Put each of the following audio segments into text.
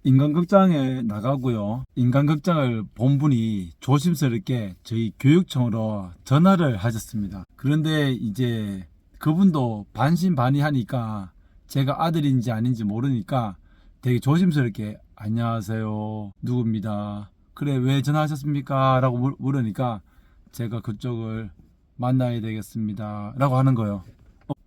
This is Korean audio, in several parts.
인간극장에 나가고요. 인간극장을 본 분이 조심스럽게 저희 교육청으로 전화를 하셨습니다. 그런데 이제 그분도 반신반의하니까 제가 아들인지 아닌지 모르니까 되게 조심스럽게 안녕하세요, 누구입니다. 그래, 왜 전화하셨습니까? 라고 물으니까 제가 그쪽을 만나야 되겠습니다 라고 하는 거예요.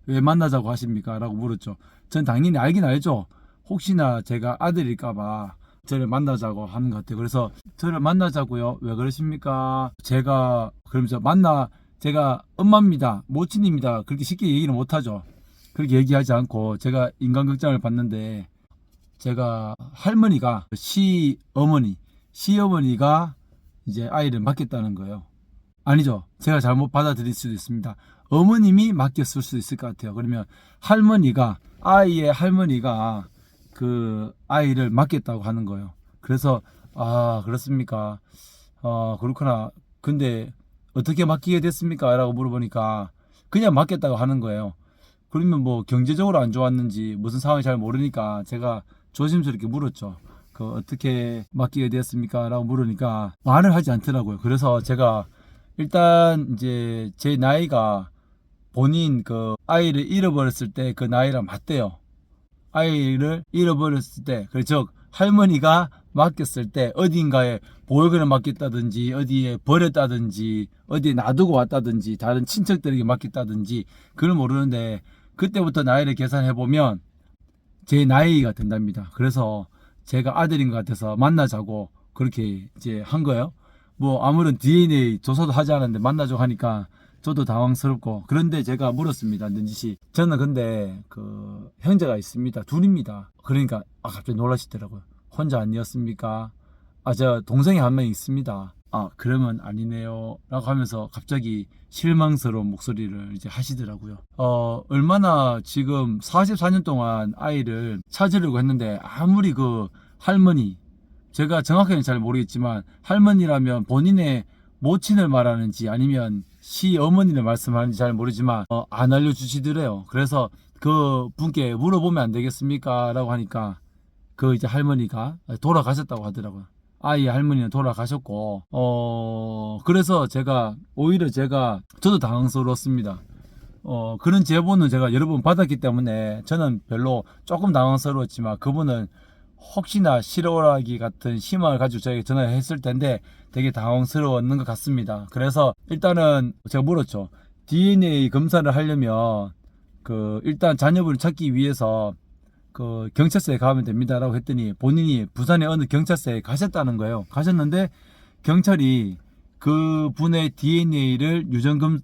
왜 만나자고 하십니까? 라고 물었죠. 전 당연히 알긴 알죠. 혹시나 제가 아들일까봐 저를 만나자고 하는 것 같아요. 그래서 저를 만나자고요? 왜 그러십니까? 제가 그러면서 제가 엄마입니다, 모친입니다, 그렇게 쉽게 얘기는 못하죠. 그렇게 얘기하지 않고 제가 인간극장을 봤는데 제가 할머니가 시어머니가 이제 아이를 맡겠다는 거예요. 아니죠. 제가 잘못 받아들일 수도 있습니다. 어머님이 맡겼을 수도 있을 것 같아요. 그러면 아이의 할머니가 그 아이를 맡겠다고 하는 거예요. 그래서 그렇습니까? 그렇구나. 근데 어떻게 맡기게 됐습니까? 라고 물어보니까 그냥 맡겠다고 하는 거예요. 그러면 뭐 경제적으로 안 좋았는지 무슨 상황이 잘 모르니까 제가 조심스럽게 물었죠. 그 어떻게 맡기게 되었습니까? 라고 물으니까 말을 하지 않더라고요. 그래서 제가 일단 이제 제 나이가 본인 그 아이를 잃어버렸을 때 그 나이랑 맞대요. 아이를 잃어버렸을 때, 즉 할머니가 맡겼을 때 어딘가에 보육원에 맡겼다든지 어디에 버렸다든지 어디에 놔두고 왔다든지 다른 친척들에게 맡겼다든지 그걸 모르는데 그때부터 나이를 계산해 보면 제 나이가 된답니다. 그래서 제가 아들인 것 같아서 만나자고 그렇게 이제 한 거예요. 뭐 아무런 DNA 조사도 하지 않았는데 만나자고 하니까 저도 당황스럽고, 그런데 제가 물었습니다. 눈짓이. 저는 근데 그 형제가 있습니다. 둘입니다. 그러니까 갑자기 놀라시더라고요. 혼자 아니었습니까? 저 동생이 한 명 있습니다. 그러면 아니네요 라고 하면서 갑자기 실망스러운 목소리를 이제 하시더라고요. 얼마나 지금 44년 동안 아이를 찾으려고 했는데 아무리 그 할머니, 제가 정확하게는 잘 모르겠지만 할머니라면 본인의 모친을 말하는지 아니면 시어머니를 말씀하는지 잘 모르지만 안 알려주시더래요. 그래서 그 분께 물어보면 안 되겠습니까? 라고 하니까 그 이제 할머니가 돌아가셨다고 하더라고요. 아이의 할머니는 돌아가셨고, 그래서 오히려 저도 당황스러웠습니다. 그런 제보는 제가 여러 번 받았기 때문에 저는 별로 조금 당황스러웠지만 그분은 혹시나 실오라기 같은 희망을 가지고 저에게 전화를 했을 텐데 되게 당황스러웠는 것 같습니다. 그래서 일단은 제가 물었죠. DNA 검사를 하려면 일단 자녀분을 찾기 위해서 그 경찰서에 가면 됩니다라고 했더니 본인이 부산의 어느 경찰서에 가셨다는 거예요. 가셨는데 경찰이 그 분의 DNA를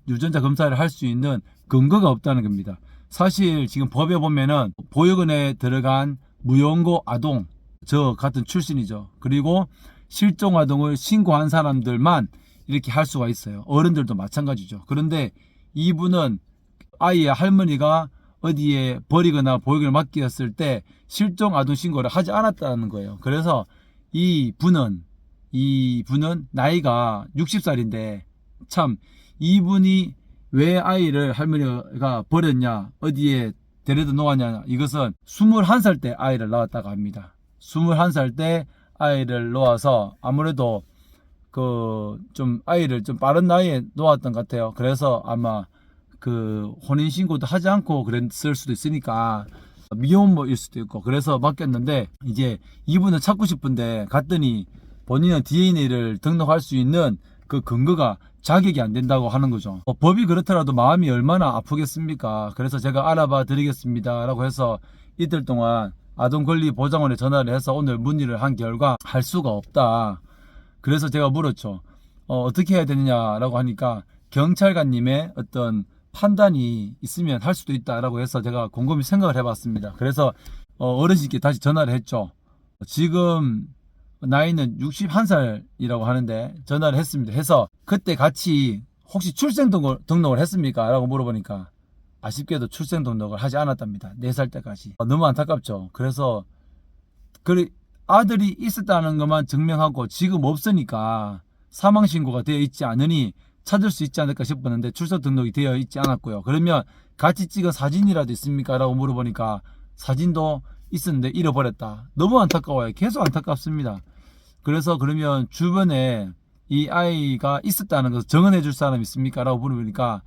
유전자 검사를 할 수 있는 근거가 없다는 겁니다. 사실 지금 법에 보면은 보육원에 들어간 무연고 아동, 저 같은 출신이죠. 그리고 실종 아동을 신고한 사람들만 이렇게 할 수가 있어요. 어른들도 마찬가지죠. 그런데 이분은 아이의 할머니가 어디에 버리거나 보육원에 맡겼을 때 실종 아동 신고를 하지 않았다는 거예요. 그래서 이분은 나이가 60살인데 참 이분이 왜 아이를 할머니가 버렸냐, 어디에 데려다 놓았냐, 이것은 21살 때 아이를 낳았다고 합니다. 21살 때 아이를 놓아서 아무래도 아이를 좀 빠른 나이에 놓았던 것 같아요. 그래서 아마 혼인신고도 하지 않고 그랬을 수도 있으니까 미혼모일 수도 있고 그래서 맡겼는데, 이제 이분은 찾고 싶은데 갔더니 본인은 DNA를 등록할 수 있는 그 근거가 자격이 안 된다고 하는 거죠. 법이 그렇더라도 마음이 얼마나 아프겠습니까? 그래서 제가 알아봐 드리겠습니다 라고 해서 이틀 동안 아동권리보장원에 전화를 해서 오늘 문의를 한 결과 할 수가 없다. 그래서 제가 물었죠. 어떻게 해야 되느냐라고 하니까 경찰관님의 어떤 판단이 있으면 할 수도 있다라고 해서 제가 곰곰이 생각을 해봤습니다. 그래서 어르신께 다시 전화를 했죠. 지금 나이는 61살이라고 하는데 전화를 했습니다. 해서 그때 같이 혹시 출생등록을 했습니까? 라고 물어보니까 아쉽게도 출생등록을 하지 않았답니다. 4살 때까지. 너무 안타깝죠. 그래서 아들이 있었다는 것만 증명하고 지금 없으니까 사망신고가 되어 있지 않으니 찾을 수 있지 않을까 싶었는데 출석 등록이 되어 있지 않았고요. 그러면 같이 찍은 사진이라도 있습니까? 라고 물어보니까 사진도 있었는데 잃어버렸다. 너무 안타까워요. 계속 안타깝습니다. 그래서 그러면 주변에 이 아이가 있었다는 것을 증언해 줄 사람 있습니까? 라고 물어보니까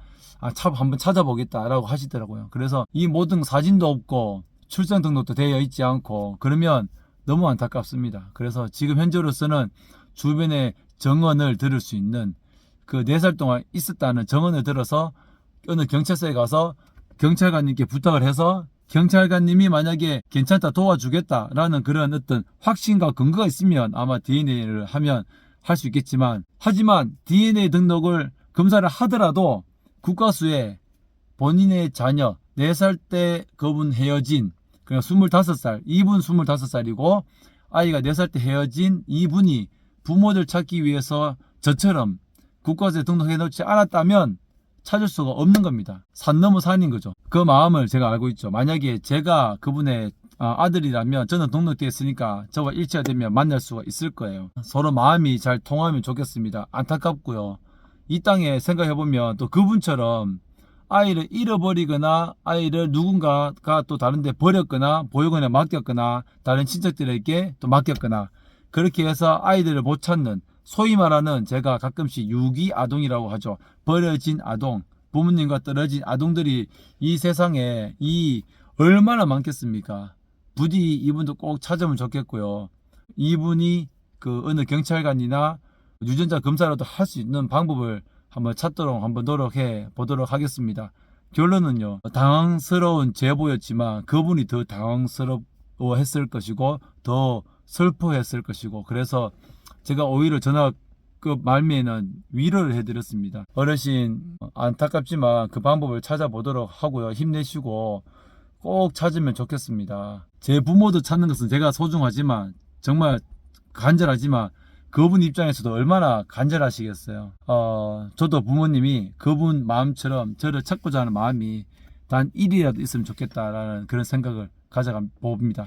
참 한번 찾아보겠다 라고 하시더라고요. 그래서 이 모든 사진도 없고 출생 등록도 되어 있지 않고 그러면 너무 안타깝습니다. 그래서 지금 현재로서는 주변에 증언을 들을 수 있는 그 4살 동안 있었다는 증언을 들어서 어느 경찰서에 가서 경찰관님께 부탁을 해서 경찰관님이 만약에 괜찮다 도와주겠다라는 그런 어떤 확신과 근거가 있으면 아마 DNA를 하면 할 수 있겠지만 하지만 DNA 등록을 검사를 하더라도 국가수에 본인의 자녀 4살 때 그분 헤어진 그냥 25살 이분 25살이고 아이가 4살 때 헤어진 이분이 부모들 찾기 위해서 저처럼 국가수에 등록해 놓지 않았다면 찾을 수가 없는 겁니다. 산 넘어 산인 거죠. 그 마음을 제가 알고 있죠. 만약에 제가 그분의 아들이라면 저는 등록되어 있으니까 저와 일치가 되면 만날 수가 있을 거예요. 서로 마음이 잘 통하면 좋겠습니다. 안타깝고요. 이 땅에 생각해보면 또 그분처럼 아이를 잃어버리거나 아이를 누군가가 또 다른데 버렸거나 보육원에 맡겼거나 다른 친척들에게 또 맡겼거나 그렇게 해서 아이들을 못 찾는 소위 말하는 제가 가끔씩 유기 아동이라고 하죠. 버려진 아동, 부모님과 떨어진 아동들이 이 세상에 얼마나 많겠습니까? 부디 이분도 꼭 찾으면 좋겠고요. 이분이 그 어느 경찰관이나 유전자 검사라도 할 수 있는 방법을 한번 찾도록 한번 노력해 보도록 하겠습니다. 결론은요. 당황스러운 제보였지만 그분이 더 당황스러워했을 것이고 더 슬퍼했을 것이고 그래서 제가 오히려 전화 그 말미에는 위로를 해드렸습니다. 어르신 안타깝지만 그 방법을 찾아보도록 하고요. 힘내시고 꼭 찾으면 좋겠습니다. 제 부모도 찾는 것은 제가 소중하지만 정말 간절하지만 그분 입장에서도 얼마나 간절하시겠어요. 저도 부모님이 그분 마음처럼 저를 찾고자 하는 마음이 단 1이라도 있으면 좋겠다라는 그런 생각을 가져가 봅니다.